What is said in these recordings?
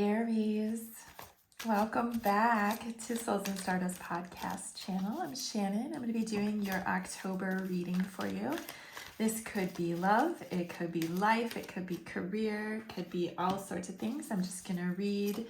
Aries, welcome back to Souls and Stardust podcast channel. I'm Shannon. I'm going to be doing your October reading for you. This could be love, it could be life, it could be career, it could be all sorts of things. I'm just going to read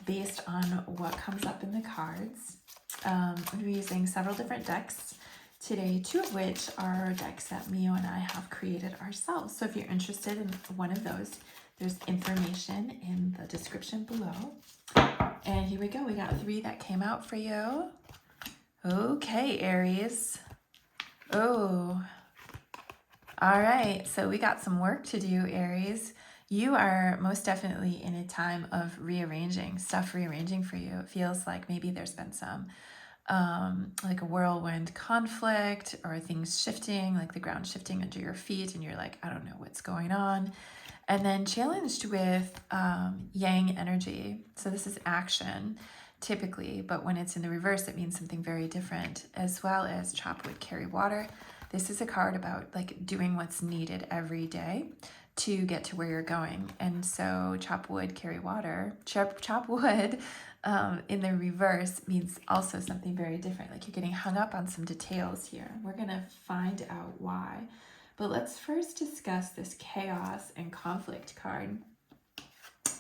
based on what comes up in the cards. I'm going to be using several different decks today, two of which are decks that Mio and I have created ourselves. So if you're interested in one of those, there's information in the description below. And here we go. We got 3 that came out for you. Okay, Aries. Oh, all right. So we got some work to do, Aries. You are most definitely in a time of rearranging for you. It feels like maybe there's been some like a whirlwind conflict or things shifting, like the ground shifting under your feet, and you're like, I don't know what's going on. And then challenged with yang energy. So this is action typically, but when it's in the reverse, it means something very different, as well as chop wood, carry water. This is a card about like doing what's needed every day to get to where you're going. And so chop wood, carry water, chop wood in the reverse means also something very different. Like you're getting hung up on some details here. We're going to find out why. But let's first discuss this chaos and conflict card.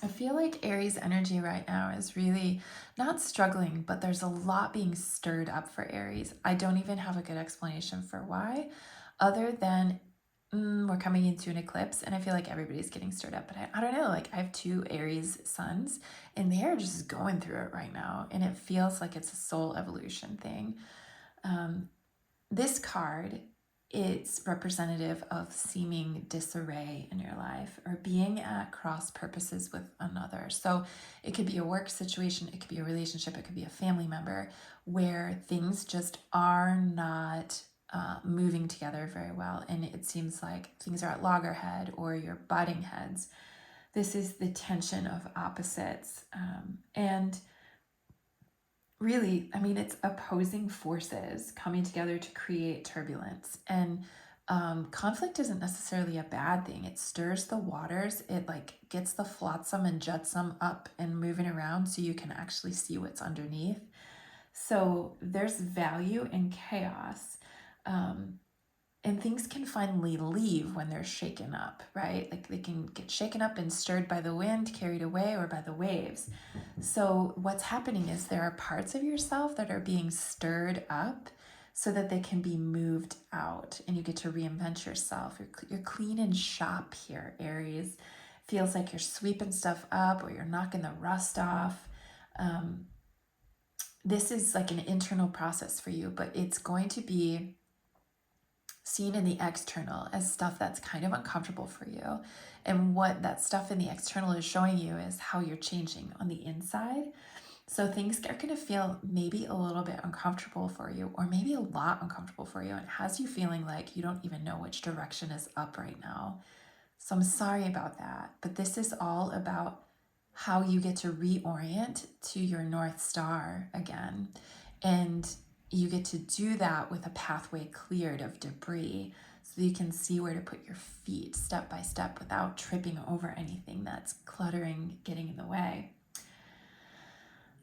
I feel like Aries energy right now is really not struggling, but there's a lot being stirred up for Aries. I don't even have a good explanation for why, other than we're coming into an eclipse and I feel like everybody's getting stirred up. But I don't know, like I have 2 Aries suns and they're just going through it right now. And it feels like it's a soul evolution thing. This card, it's representative of seeming disarray in your life or being at cross purposes with another. So it could be a work situation, it could be a relationship, it could be a family member where things just are not moving together very well. And it seems like things are at loggerhead or you're butting heads. This is the tension of opposites. And really, I mean, it's opposing forces coming together to create turbulence. And conflict isn't necessarily a bad thing. It stirs the waters. It like gets the flotsam and jetsam up and moving around so you can actually see what's underneath. So there's value in chaos. And things can finally leave when they're shaken up, right? Like they can get shaken up and stirred by the wind, carried away, or by the waves. So what's happening is there are parts of yourself that are being stirred up so that they can be moved out and you get to reinvent yourself. You're clean and shop here, Aries. Feels like you're sweeping stuff up or you're knocking the rust off. This is like an internal process for you, but it's going to be seen in the external as stuff that's kind of uncomfortable for you. And what that stuff in the external is showing you is how you're changing on the inside. So things are going to feel maybe a little bit uncomfortable for you, or maybe a lot uncomfortable for you. And it has you feeling like you don't even know which direction is up right now. So I'm sorry about that. But this is all about how you get to reorient to your North Star again. And you get to do that with a pathway cleared of debris so you can see where to put your feet step by step without tripping over anything that's cluttering, getting in the way.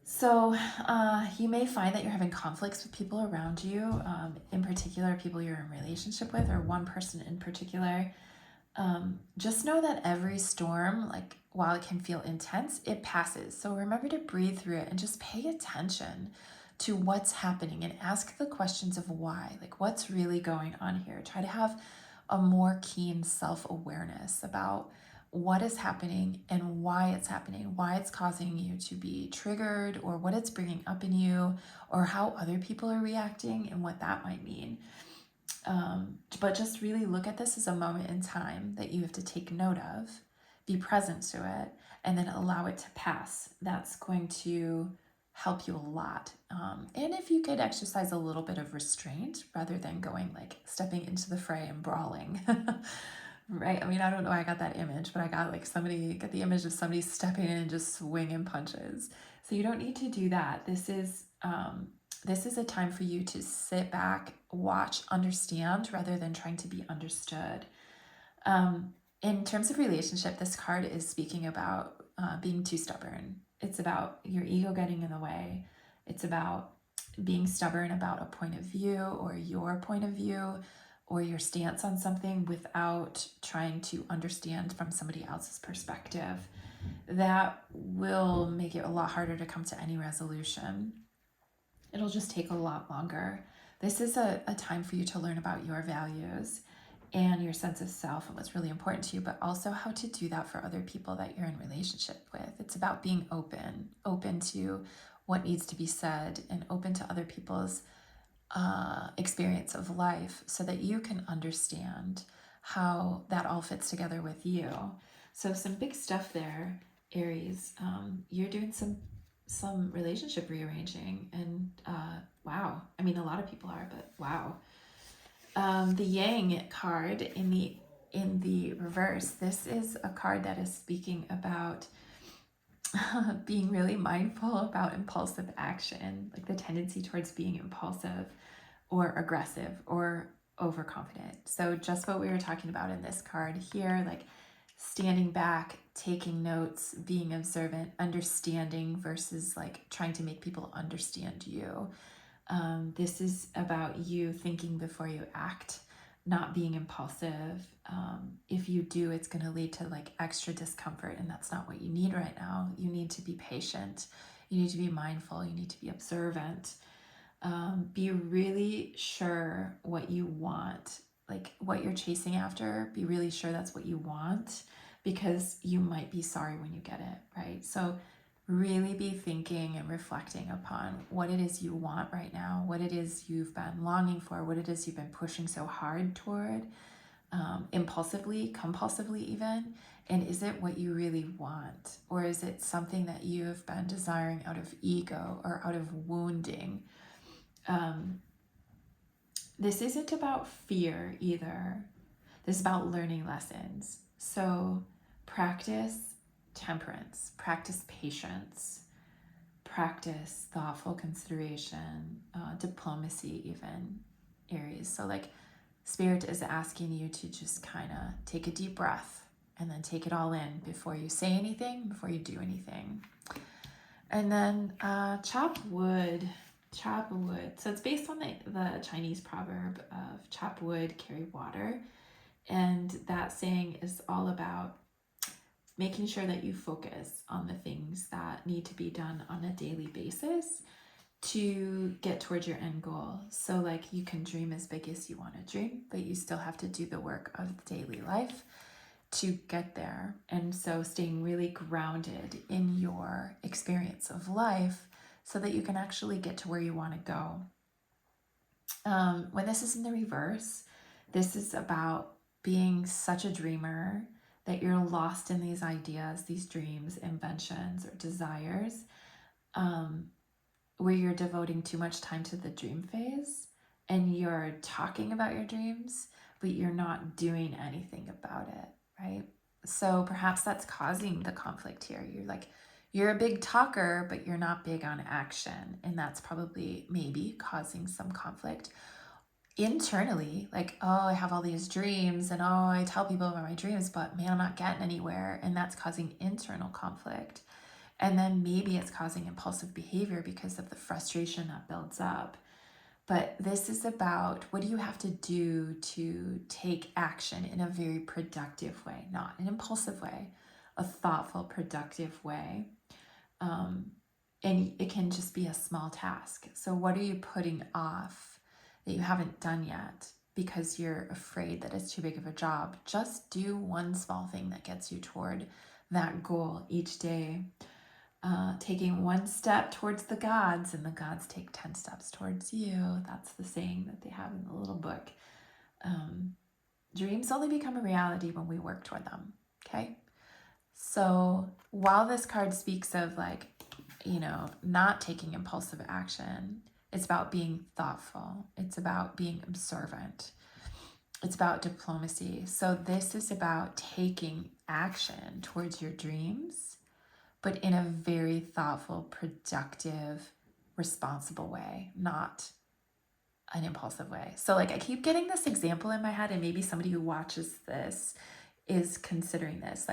So you may find that you're having conflicts with people around you, in particular people you're in relationship with or one person in particular. Just know that every storm, like while it can feel intense, it passes. So remember to breathe through it and just pay attention to what's happening and ask the questions of why, like what's really going on here. Try to have a more keen self-awareness about what is happening and why it's happening, why it's causing you to be triggered or what it's bringing up in you or how other people are reacting and what that might mean. But just really look at this as a moment in time that you have to take note of, be present to it, and then allow it to pass. That's going to help you a lot. And if you could exercise a little bit of restraint rather than going like stepping into the fray and brawling, right? I mean, I don't know why I got that image, but I got the image of somebody stepping in and just swinging punches. So you don't need to do that. This is a time for you to sit back, watch, understand, rather than trying to be understood. In terms of relationship, this card is speaking about being too stubborn. It's about your ego getting in the way. It's about being stubborn about a point of view or your point of view or your stance on something without trying to understand from somebody else's perspective. That will make it a lot harder to come to any resolution. It'll just take a lot longer. This is a time for you to learn about your values and your sense of self and what's really important to you, but also how to do that for other people that you're in relationship with. It's about being open to what needs to be said and open to other people's experience of life so that you can understand how that all fits together with you. So some big stuff there, Aries. You're doing some relationship rearranging, and wow, I mean a lot of people are, but wow. The Yang card in the reverse. This is a card that is speaking about being really mindful about impulsive action, like the tendency towards being impulsive or aggressive or overconfident. So just what we were talking about in this card here, like standing back, taking notes, being observant, understanding versus like trying to make people understand you. This is about you thinking before you act, not being impulsive. If you do, it's going to lead to like extra discomfort, and that's not what you need right now. You need to be patient. You need to be mindful. You need to be observant. Be really sure what you want, like what you're chasing after. Be really sure that's what you want, because you might be sorry when you get it, right? So really be thinking and reflecting upon what it is you want right now, what it is you've been longing for, what it is you've been pushing so hard toward, impulsively, compulsively even. And is it what you really want? Or is it something that you have been desiring out of ego or out of wounding? This isn't about fear either. This is about learning lessons. So practice temperance, practice patience, practice thoughtful consideration, diplomacy even, Aries. So like Spirit is asking you to just kind of take a deep breath and then take it all in before you say anything, before you do anything. And then chop wood. Chop wood. So it's based on the Chinese proverb of chop wood, carry water. And that saying is all about making sure that you focus on the things that need to be done on a daily basis to get towards your end goal. So like you can dream as big as you want to dream, but you still have to do the work of daily life to get there. And so staying really grounded in your experience of life so that you can actually get to where you want to go. When this is in the reverse, this is about being such a dreamer that you're lost in these ideas, these dreams, inventions, or desires, where you're devoting too much time to the dream phase and you're talking about your dreams, but you're not doing anything about it, right? So perhaps that's causing the conflict here. You're a big talker, but you're not big on action. And that's probably maybe causing some conflict internally. Like, oh, I have all these dreams and oh, I tell people about my dreams, but man, I'm not getting anywhere. And that's causing internal conflict. And then maybe it's causing impulsive behavior because of the frustration that builds up. But this is about what do you have to do to take action in a very productive way, not an impulsive way, a thoughtful, productive way. And it can just be a small task. So what are you putting off that you haven't done yet because you're afraid that it's too big of a job? Just do one small thing that gets you toward that goal each day. Taking one step towards the gods, and the gods take 10 steps towards you. That's the saying that they have in the little book. Dreams only become a reality when we work toward them, okay? So while this card speaks of like, not taking impulsive action, it's about being thoughtful. It's about being observant. It's about diplomacy. So this is about taking action towards your dreams, but in a very thoughtful, productive, responsible way, not an impulsive way. So like I keep getting this example in my head, and maybe somebody who watches this is considering this.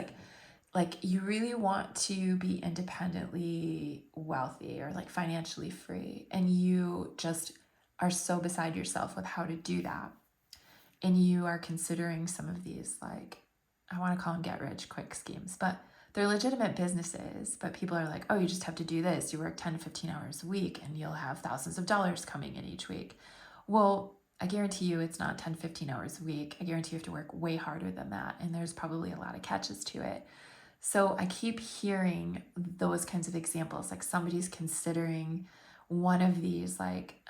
Like you really want to be independently wealthy or like financially free, and you just are so beside yourself with how to do that. And you are considering some of these, like, I want to call them get rich quick schemes, but they're legitimate businesses. But people are like, oh, you just have to do this. You work 10 to 15 hours a week and you'll have thousands of dollars coming in each week. Well, I guarantee you it's not 10, 15 hours a week. I guarantee you have to work way harder than that. And there's probably a lot of catches to it. So I keep hearing those kinds of examples, like somebody's considering one of these, like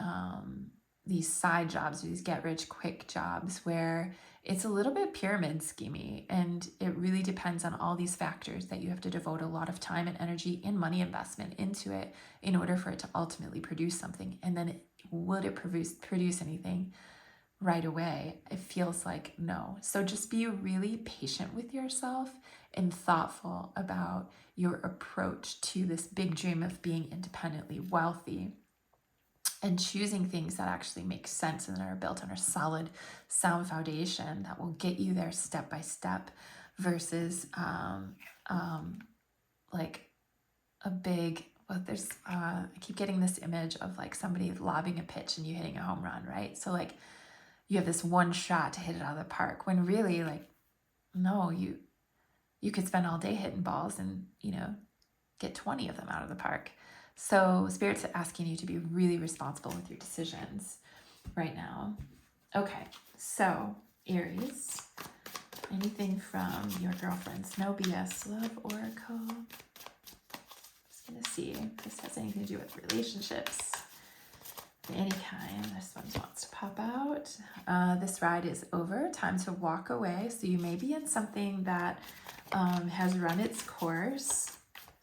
these side jobs, or these get rich quick jobs, where it's a little bit pyramid schemy, and it really depends on all these factors that you have to devote a lot of time and energy and money investment into it in order for it to ultimately produce something. And then would it produce anything right away? It feels like no. So just be really patient with yourself and thoughtful about your approach to this big dream of being independently wealthy, and choosing things that actually make sense and are built on a solid, sound foundation that will get you there step by step, versus like a big, well, there's I keep getting this image of like somebody lobbing a pitch and you hitting a home run, right? So like you have this one shot to hit it out of the park, when really, like, no, you could spend all day hitting balls and, get 20 of them out of the park. So Spirit's asking you to be really responsible with your decisions right now. Okay, so Aries, anything from your girlfriend's No BS Love Oracle? Just gonna see if this has anything to do with relationships of any kind. This one wants to pop out. This ride is over. Time to walk away. So you may be in something that has run its course.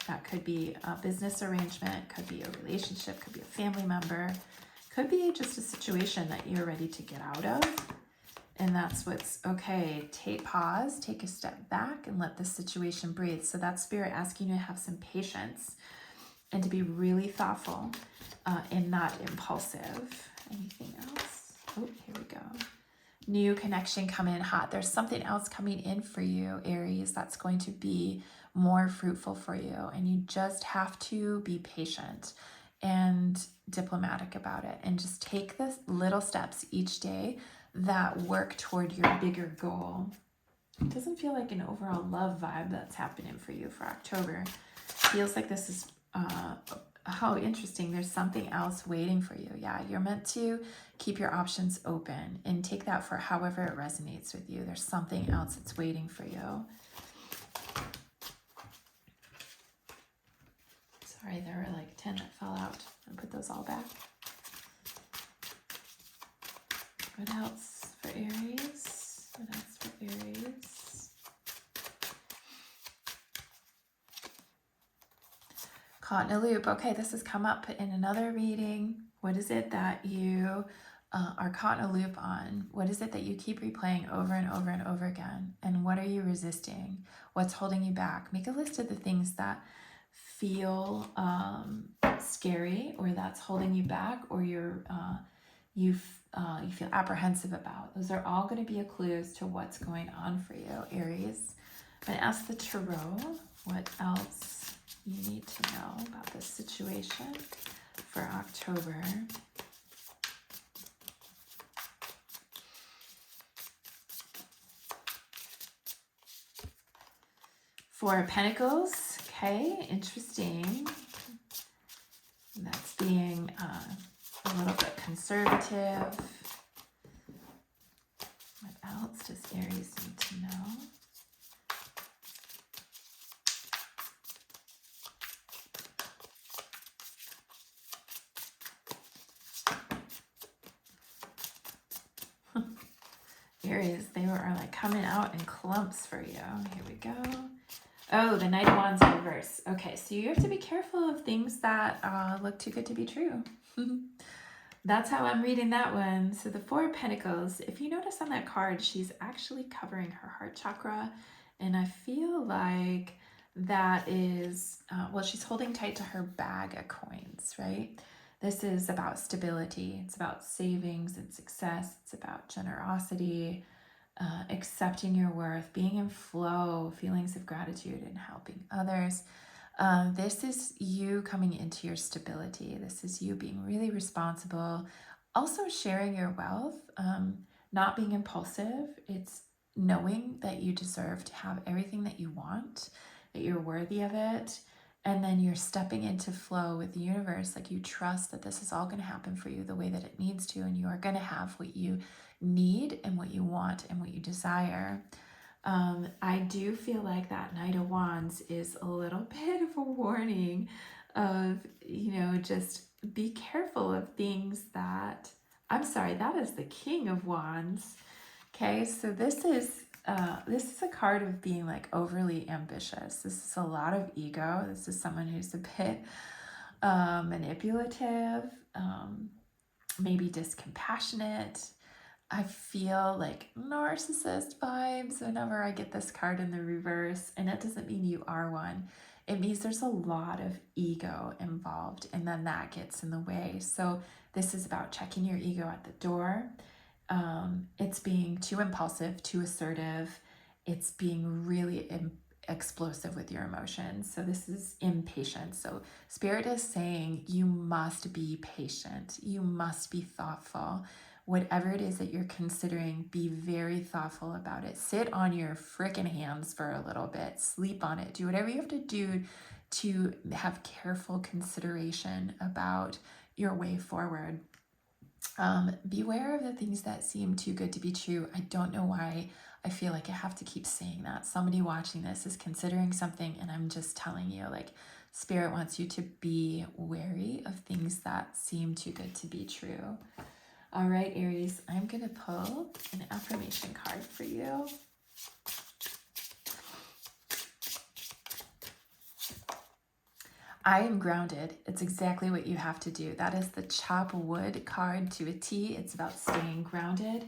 That could be a business arrangement, could be a relationship, could be a family member, could be just a situation that you're ready to get out of. And that's what's okay. Pause, take a step back, and let the situation breathe. So that's Spirit asking you to have some patience and to be really thoughtful and not impulsive. Anything else? Oh, here we go. New connection coming in hot. There's something else coming in for you, Aries, that's going to be more fruitful for you. And you just have to be patient and diplomatic about it, and just take the little steps each day that work toward your bigger goal. It doesn't feel like an overall love vibe that's happening for you for October. Feels like this is how interesting. There's something else waiting for you. Yeah, you're meant to keep your options open and take that for however it resonates with you. There's something else that's waiting for you. Sorry, there were like 10 that fell out. I'll put those all back. What else for Aries? What else for Aries? Caught in a loop. Okay, this has come up in another reading. What is it that you are caught in a loop on? What is it that you keep replaying over and over and over again? And what are you resisting? What's holding you back? Make a list of the things that feel scary, or that's holding you back, or you feel apprehensive about. Those are all going to be a clue as to what's going on for you, Aries. I'm going to ask the Tarot what else you need to know about this situation for October. Four of Pentacles. Okay, interesting. That's being a little bit conservative. What else does Aries need to know? Aries, they are like coming out in clumps for you. Here we go. Oh, the Knight of Wands in reverse. Okay, so you have to be careful of things that look too good to be true. That's how I'm reading that one. So the Four of Pentacles, if you notice on that card, she's actually covering her heart chakra. And I feel like that is, well, she's holding tight to her bag of coins, right? This is about stability. It's about savings and success. It's about generosity. accepting your worth, being in flow, feelings of gratitude, and helping others. This is you coming into your stability. This is you being really responsible. Also, sharing your wealth, not being impulsive. It's knowing that you deserve to have everything that you want, that you're worthy of it. And then you're stepping into flow with the universe. Like you trust that this is all going to happen for you the way that it needs to, and you are going to have what you need and what you want and what you desire. I do feel like that Knight of Wands is a little bit of a warning of, just be careful of things that, I'm sorry, that is the King of Wands. Okay, so this is a card of being like overly ambitious. This is a lot of ego. This is someone who's a bit manipulative, maybe discompassionate. I feel like narcissist vibes whenever I get this card in the reverse, and it doesn't mean you are one. It means there's a lot of ego involved, and then that gets in the way. So this is about checking your ego at the door. It's being too impulsive, too assertive. It's being really explosive with your emotions. So this is impatience. So Spirit is saying you must be patient. You must be thoughtful. Whatever it is that you're considering, be very thoughtful about it. Sit on your freaking hands for a little bit. Sleep on it. Do whatever you have to do to have careful consideration about your way forward. Beware of the things that seem too good to be true. I don't know why I feel like I have to keep saying that. Somebody watching this is considering something, and I'm just telling you, like, Spirit wants you to be wary of things that seem too good to be true. All right, Aries, I'm going to pull an affirmation card for you. I am grounded. It's exactly what you have to do. That is the chop wood card to a T. It's about staying grounded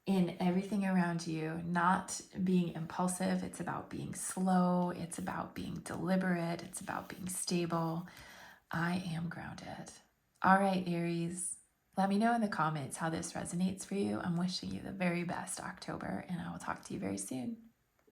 in everything around you, not being impulsive. It's about being slow. It's about being deliberate. It's about being stable. I am grounded. All right, Aries. Let me know in the comments how this resonates for you. I'm wishing you the very best October, and I will talk to you very soon.